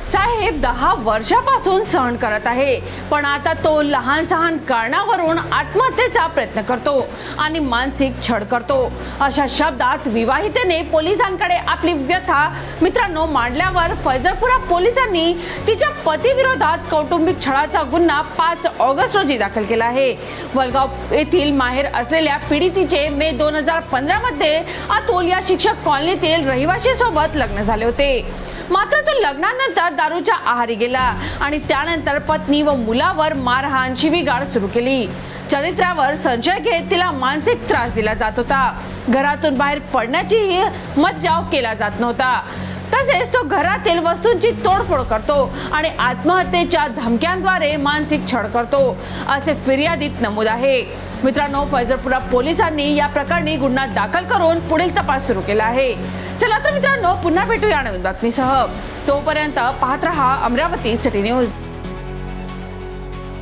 साहेब 10 वर्षापासून सहन करत आहे, पण आता तो लहान सहान कारणावरून आत्महत्येचा प्रयत्न करतो आणि मानसिक छळ करतो। अशा शब्दात विवाहितेने पोलिसांकडे आपली व्यथा मित्रांनो मांडल्यावर फैजरपुरा पोलिसांनी तिच्या पतीविरोधात कौटुंबिक छळाचा गुन्हा 5 ऑगस्ट रोजी दाखल केला आहे। वलगाव येथील माहेर असलेल्या पीडितेचे मे 2015 मध्ये अतुल या शिक्षक कॉलनीतील रहिवाशी सोबत लग्न झाले होते। मात्र तो लग्नानंतर दारूच्या आहारी गेला आणि त्यानंतर पत्नी व मुलावर मारहाण शिवीगाळ सुरू केली। चरित्रावर संशय घेत तिला मानसिक त्रास दिला जात होता। घरातून बाहेर पडण्याचीही मज्जाव केला जात नव्हता। तसेच तो घरातील वस्तूंची तोडफोड करतो आणि आत्महत्येच्या धमक्यांद्वारे मानसिक छळ करतो, असे फिर्यादीत नमूद आहे। मित्रांनो, फैजरपुरा पोलिसांनी या प्रकरणी गुन्हा दाखल करून पुढील तपास सुरू केला आहे। चला तर मित्रांनो, पुन्हा भेटूया नवीन बातमीसह। तोपर्यंत पाहत रहा अमरावती सिटी न्यूज।